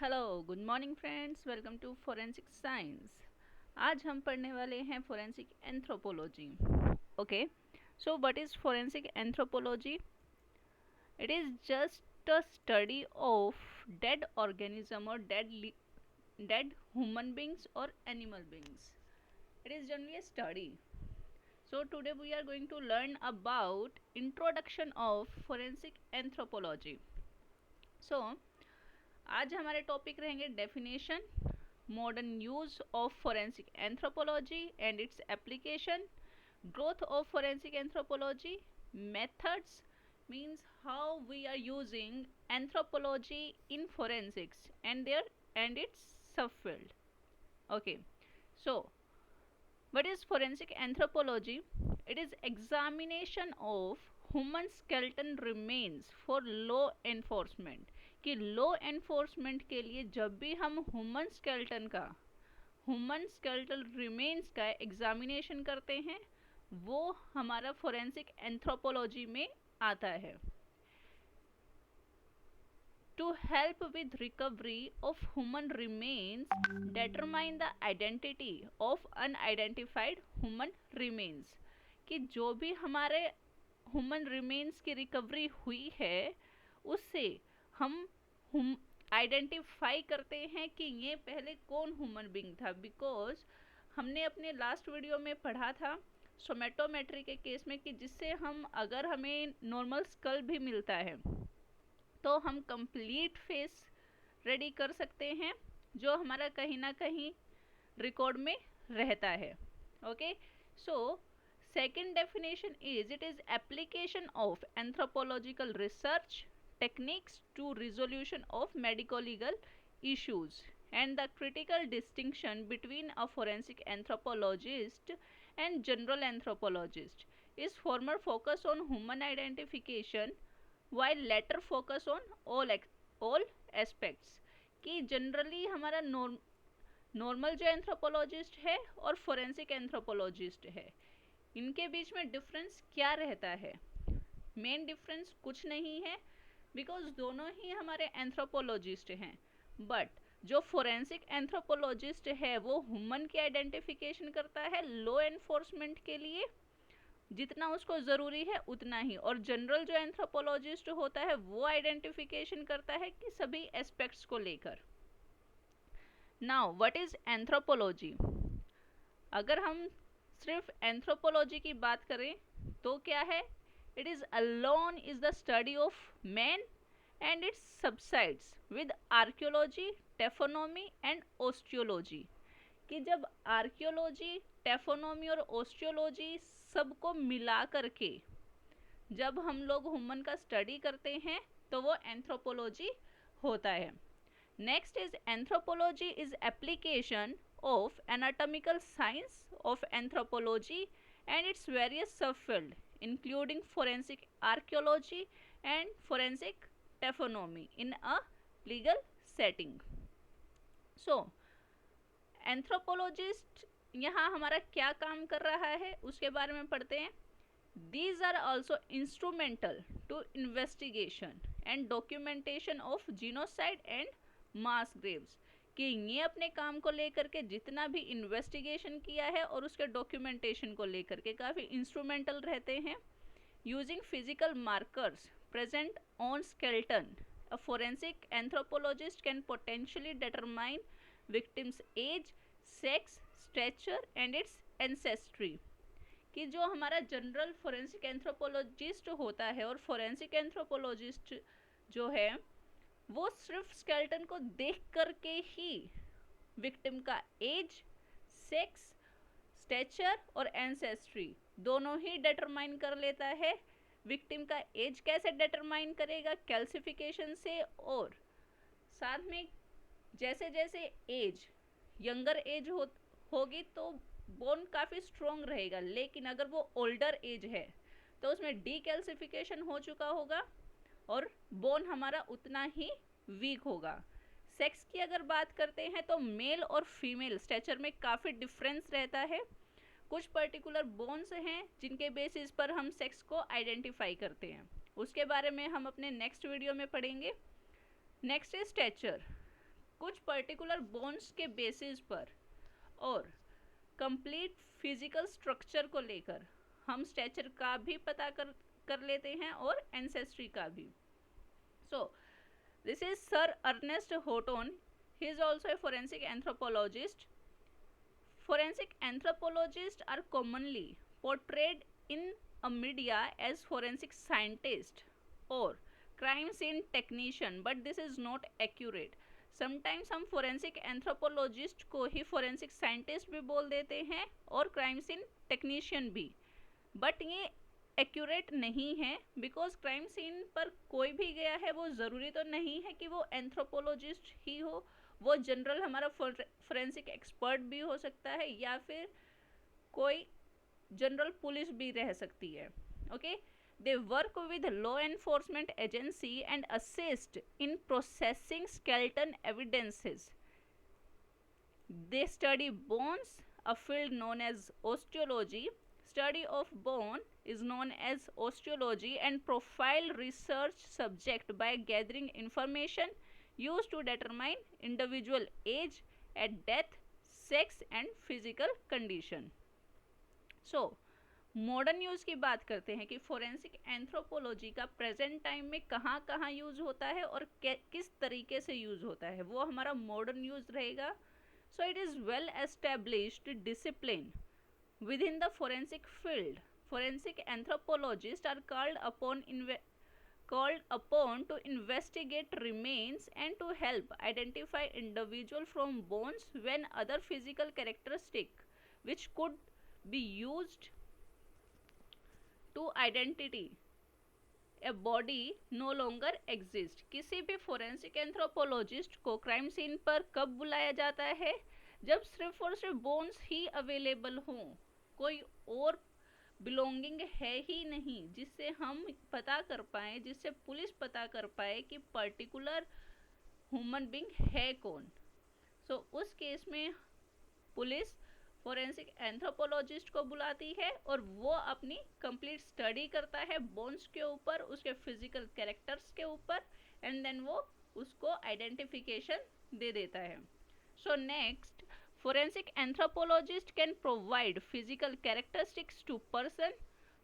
Hello good morning friends, welcome to forensic science. आज हम पढ़ने वाले हैं forensic anthropology. Okay, so what is forensic anthropology? It is just a study of dead organism और dead human beings और animal beings. It is generally a study. So today we are going to learn about introduction of forensic anthropology. So आज हमारे topic रहेंगे definition, modern use of forensic anthropology and its application, growth of forensic anthropology, methods means how we are using anthropology in forensics and its subfield. Okay, so what is forensic anthropology? It is examination of human skeleton remains for law enforcement. कि law enforcement के लिए जब भी हम human skeletal remains का examination करते हैं वो हमारा फोरेंसिक एंथ्रोपोलॉजी में आता है. To help with recovery of human remains, determine the identity of unidentified human remains. कि जो भी हमारे ह्यूमन रिमेन्स की रिकवरी हुई है उससे हम आइडेंटिफाई करते हैं कि ये पहले कौन ह्यूमन बीइंग था. बिकॉज हमने अपने लास्ट वीडियो में पढ़ा था सोमेटोमेट्री के केस में कि जिससे हम अगर हमें नॉर्मल स्कल भी मिलता है तो हम कंप्लीट फेस रेडी कर सकते हैं जो हमारा कहीं ना कहीं रिकॉर्ड में रहता है. Okay, so second definition is it is application of anthropological research techniques to resolution of medico legal issues and the critical distinction between a forensic anthropologist and general anthropologist is former focus on human identification while later focus on all aspects. कि generally हमारा normal जो anthropologist है और forensic anthropologist है इनके बीच में difference क्या रहता है? मेन डिफरेंस कुछ नहीं है बिकॉज दोनों ही हमारे एंथ्रोपोलॉजिस्ट हैं. बट जो फोरेंसिक एंथ्रोपोलॉजिस्ट है वो ह्यूमन की आइडेंटिफिकेशन करता है लॉ एनफोर्समेंट के लिए जितना उसको ज़रूरी है उतना ही, और जनरल जो एंथ्रोपोलॉजिस्ट होता है वो आइडेंटिफिकेशन करता है कि सभी एस्पेक्ट्स को लेकर. Now what is anthropology? अगर हम सिर्फ एंथ्रोपोलॉजी की बात करें तो क्या है? It is alone is the study of man and its subsides with archaeology, taphonomy and osteology. कि जब आर्कियोलॉजी, टेफोनॉमी और ओस्टियोलॉजी सबको मिला करके जब हम लोग ह्यूमन का स्टडी करते हैं तो वो एंथ्रोपोलॉजी होता है. Next is anthropology is application of anatomical science of anthropology and its various subfield including forensic archaeology and forensic taphonomy in a legal setting. So anthropologist यहाँ हमारा क्या काम कर रहा है उसके बारे में पढ़ते हैं. These are also instrumental to investigation and documentation of genocide and mass graves. कि ये अपने काम को लेकर के जितना भी इन्वेस्टिगेशन किया है और उसके डॉक्यूमेंटेशन को लेकर के काफ़ी इंस्ट्रूमेंटल रहते हैं. Using physical markers present on skeleton, a forensic anthropologist can potentially determine victim's age, sex, stature and its ancestry. कि जो हमारा जनरल फोरेंसिक एंथ्रोपोलॉजिस्ट होता है और फोरेंसिक एंथ्रोपोलॉजिस्ट जो है वो सिर्फ स्केलेटन को देख करके ही विक्टिम का एज, सेक्स, स्टेचर और एंसेस्ट्री दोनों ही डिटरमाइन कर लेता है. विक्टिम का एज कैसे डिटरमाइन करेगा? कैल्सिफिकेशन से, और साथ में जैसे जैसे एज यंगर एज होगी तो बोन काफ़ी स्ट्रॉन्ग रहेगा, लेकिन अगर वो ओल्डर एज है तो उसमें डीकैल्सिफिकेशन हो चुका होगा और बोन हमारा उतना ही वीक होगा. सेक्स की अगर बात करते हैं तो मेल और फीमेल स्टेचर में काफ़ी डिफरेंस रहता है. कुछ पर्टिकुलर बोन्स हैं जिनके बेसिस पर हम सेक्स को आइडेंटिफाई करते हैं, उसके बारे में हम अपने नेक्स्ट वीडियो में पढ़ेंगे. Next is stature. कुछ पर्टिकुलर बोन्स के बेसिस पर और कंप्लीट फिजिकल स्ट्रक्चर को लेकर हम स्टैचर का भी पता कर लेते हैं और एंसेस्ट्री का भी. So this is sir Ernest Hooton. He is also a forensic anthropologist. Forensic anthropologists are commonly portrayed in a media as forensic scientists or crime scene technician, but this is not accurate. Sometimes हम forensic anthropologist को ही forensic scientist भी बोल देते हैं और crime scene technician भी, but ये accurate नहीं है बिकॉज क्राइम सीन पर कोई भी गया है वो ज़रूरी तो नहीं है कि वो एंथ्रोपोलॉजिस्ट ही हो. वो जनरल हमारा फोरेंसिक एक्सपर्ट भी हो सकता है या फिर कोई जनरल पुलिस भी रह सकती है. Okay, they work with law enforcement agency and assist in processing skeleton evidences. They study bones, a field known as osteology. Study of bone is known as osteology and profile research subject by gathering information used to determine individual age at death, sex and physical condition. So modern use की बात करते हैं कि forensic anthropology का present time में कहाँ कहाँ use होता है और किस तरीके से यूज़ होता है, वो हमारा मॉडर्न यूज़ रहेगा. So it is well established discipline within the forensic field. Forensic anthropologists are called upon to investigate remains and to help identify individual from bones when other physical characteristics which could be used to identity a body no longer exist. किसी भी forensic anthropologist को crime scene पर कब बुलाया जाता है? जब सिर्फ और सिर्फ बोन्स ही अवेलेबल हों, कोई और बिलोंगिंग है ही नहीं जिससे हम पता कर पाए, जिससे पुलिस पता कर पाए कि पर्टिकुलर ह्यूमन बीइंग है कौन. सो उस केस में पुलिस फोरेंसिक एंथ्रोपोलॉजिस्ट को बुलाती है और वो अपनी कंप्लीट स्टडी करता है बोन्स के ऊपर, उसके फिजिकल कैरेक्टर्स के ऊपर, एंड देन वो उसको आइडेंटिफिकेशन दे देता है. So next, forensic anthropologist can provide physical characteristics to person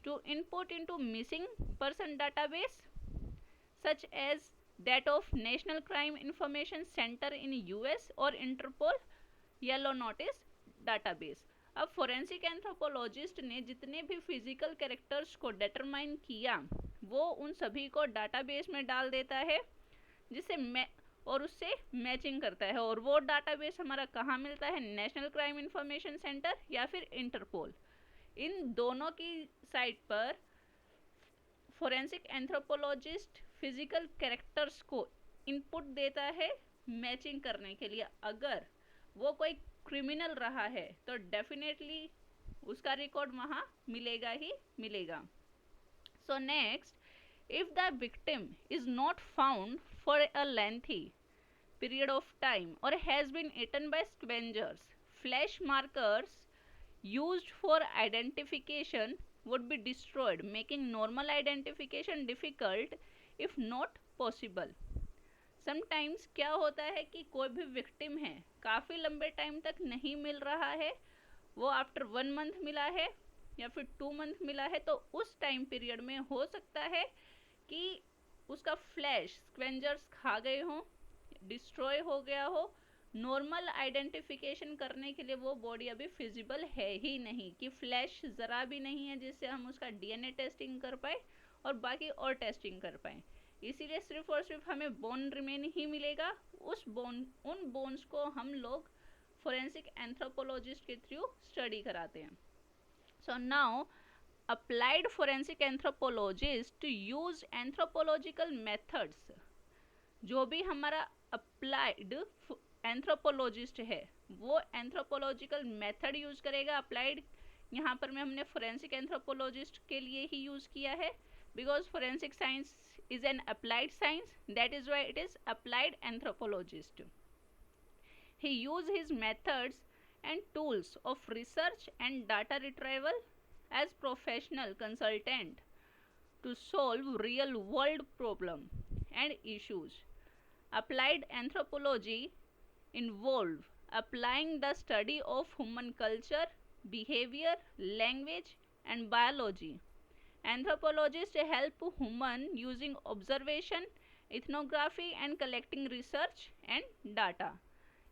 to input into missing person database such as that of National Crime Information Center in US or Interpol Yellow Notice database. अब forensic anthropologist ने जितने भी physical characters को determine किया वो उन सभी को डाटाबेस में डाल देता है जिससे और उससे मैचिंग करता है. और वो डाटाबेस हमारा कहाँ मिलता है? नेशनल क्राइम इंफॉर्मेशन सेंटर या फिर इंटरपोल. इन दोनों की साइट पर फोरेंसिक एंथ्रोपोलॉजिस्ट फिजिकल कैरेक्टर्स को इनपुट देता है मैचिंग करने के लिए. अगर वो कोई क्रिमिनल रहा है तो डेफिनेटली उसका रिकॉर्ड वहाँ मिलेगा ही मिलेगा. So next, if the victim is not found for a lengthy period of time or has been eaten by scavengers, flesh markers used for identification would be destroyed, making normal identification difficult if not possible. Sometimes क्या होता है कि कोई भी victim है, काफ़ी लंबे time तक नहीं मिल रहा है, वो आफ्टर 1 मंथ मिला है या फिर 2 मंथ मिला है, तो उस टाइम पीरियड में हो सकता है कि उसका फ्लैश स्क्वेंजर्स खा गए हों, डिस्ट्रॉय हो गया हो. नॉर्मल आइडेंटिफिकेशन करने के लिए वो बॉडी अभी फिजिबल है ही नहीं, कि फ्लैश ज़रा भी नहीं है जिससे हम उसका डीएनए टेस्टिंग कर पाए और बाकी और टेस्टिंग कर पाए. इसीलिए सिर्फ और सिर्फ हमें बोन रिमेन ही मिलेगा. उन बोन्स को हम लोग फोरेंसिक एंथ्रोपोलॉजिस्ट के थ्रू स्टडी कराते हैं. So now applied forensic anthropologist use anthropological methods. जो भी हमारा applied anthropologist है वो anthropological method यूज़ करेगा. applied यहाँ पर में हमने forensic anthropologist के लिए ही यूज़ किया है because forensic science is an applied science, that is why it is applied anthropologist. He use his methods and tools of research and data retrieval as professional consultant to solve real world problem and issues. Applied anthropology involve applying the study of human culture, behavior, language, and biology. Anthropologists help human using observation, ethnography and collecting research and data.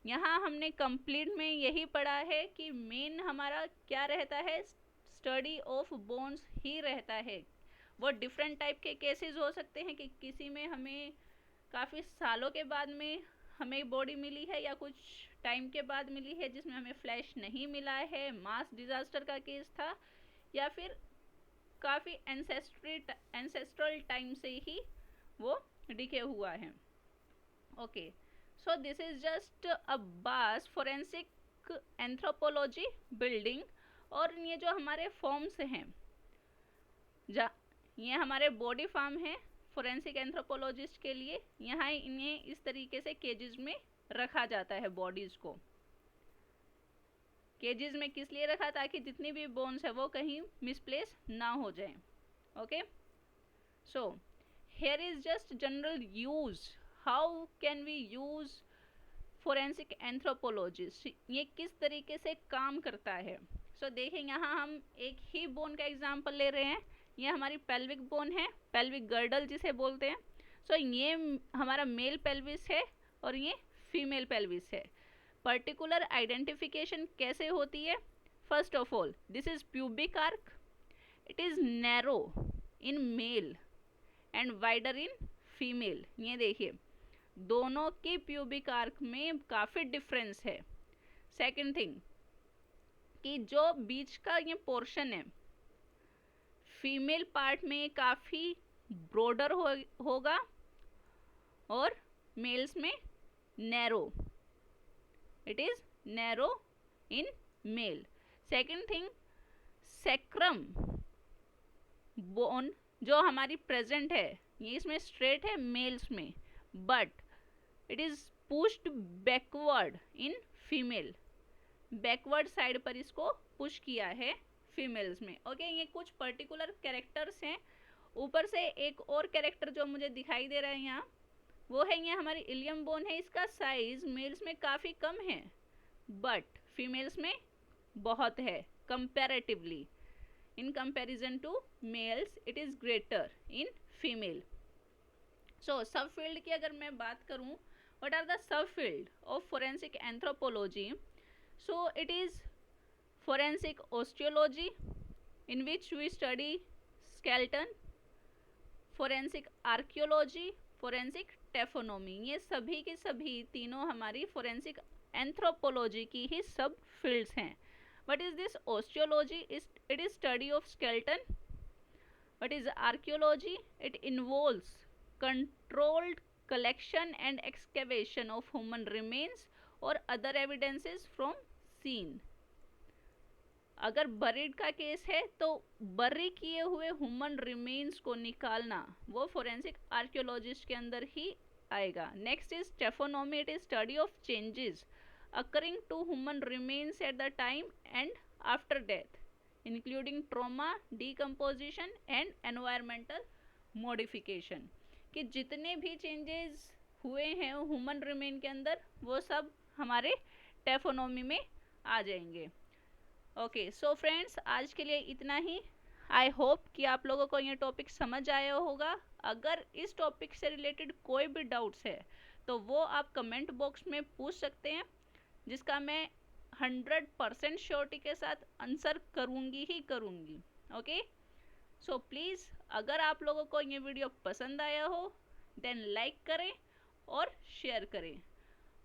यहाँ हमने complete में यही पढ़ा है कि main हमारा क्या रहता है, स्टडी ऑफ बोन्स ही रहता है. वो डिफरेंट टाइप के केसेस हो सकते हैं कि किसी में हमें काफ़ी सालों के बाद में हमें बॉडी मिली है या कुछ टाइम के बाद मिली है जिसमें हमें फ्लैश नहीं मिला है, मास डिजास्टर का केस था, या फिर काफ़ी एंसेस्ट्रल टाइम से ही वो डिके हुआ है. Okay, so this is just a बास फोरेंसिक एंथ्रोपोलॉजी बिल्डिंग. और ये जो हमारे फॉर्म्स हैं, ये हमारे बॉडी फार्म है फोरेंसिक एंथ्रोपोलॉजिस्ट के लिए. यहाँ इन्हें इस तरीके से केजेस में रखा जाता है. बॉडीज को केजेस में किस लिए रखा, ताकि जितनी भी बोन्स है वो कहीं मिसप्लेस ना हो जाए. Okay, so here is just general use. How can we use forensic anthropologist, ये किस तरीके से काम करता है. सो देखिए, यहाँ हम एक ही बोन का एग्जांपल ले रहे हैं. ये हमारी पेल्विक बोन है, पेल्विक गर्डल जिसे बोलते हैं. सो ये हमारा मेल पेल्विस है और ये फीमेल पेल्विस है. पर्टिकुलर आइडेंटिफिकेशन कैसे होती है? First of all, this is pubic arc. It is narrow in male and wider in female. ये देखिए, दोनों की प्यूबिक आर्क में काफ़ी डिफरेंस है. सेकंड थिंग कि जो बीच का ये पोर्शन है, फीमेल पार्ट में काफ़ी ब्रॉडर होगा और मेल्स में narrow. It is narrow in male. Second thing, sacrum bone जो हमारी प्रेजेंट है, ये इसमें स्ट्रेट है मेल्स में, but it is pushed backward in female. Backward side पर इसको पुश किया है फीमेल्स में. ओके, ये कुछ पर्टिकुलर कैरेक्टर्स हैं. ऊपर से एक और कैरेक्टर जो मुझे दिखाई दे रहा है यहाँ, वो है ये हमारी इलियम बोन है. इसका साइज मेल्स में काफ़ी कम है, बट फीमेल्स में बहुत है comparatively. In comparison to males it is greater in female. So subfield की अगर मैं बात करूँ, what are the subfield of forensic anthropology? So it is forensic osteology, in which we study skeleton, forensic archaeology, forensic taphonomy. ये सभी की सभी तीनों हमारी forensic anthropology की ही सब fields हैं. What is this osteology? It is study of skeleton. What is archaeology? It involves controlled collection and excavation of human remains or other evidences from scene. अगर बरीड का केस है तो बरी किए हुए ह्यूमन रिमेन्स को निकालना वो फोरेंसिक आर्कियोलॉजिस्ट के अंदर ही आएगा. Next is taphonomy. It is study of changes occurring to human remains at the time and after death, including trauma, decomposition and environmental modification. कि जितने भी चेंजेस हुए हैं ह्यूमन रिमेन के अंदर, वो सब हमारे टेफोनोमी में आ जाएंगे. ओके, सो फ्रेंड्स, आज के लिए इतना ही. आई होप कि आप लोगों को ये टॉपिक समझ आया होगा. अगर इस टॉपिक से रिलेटेड कोई भी डाउट्स है तो वो आप कमेंट बॉक्स में पूछ सकते हैं, जिसका मैं 100% श्योरिटी के साथ आंसर करूँगी ही करूँगी. ओके, सो प्लीज़ अगर आप लोगों को ये वीडियो पसंद आया हो देन लाइक करें और शेयर करें.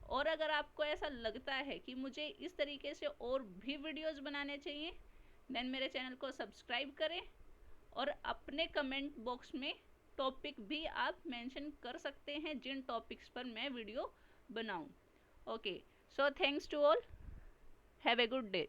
और अगर आपको ऐसा लगता है कि मुझे इस तरीके से और भी वीडियोस बनाने चाहिए देन मेरे चैनल को सब्सक्राइब करें और अपने कमेंट बॉक्स में टॉपिक भी आप मेंशन कर सकते हैं जिन टॉपिक्स पर मैं वीडियो बनाऊं. Okay, so thanks to all. Have a good day.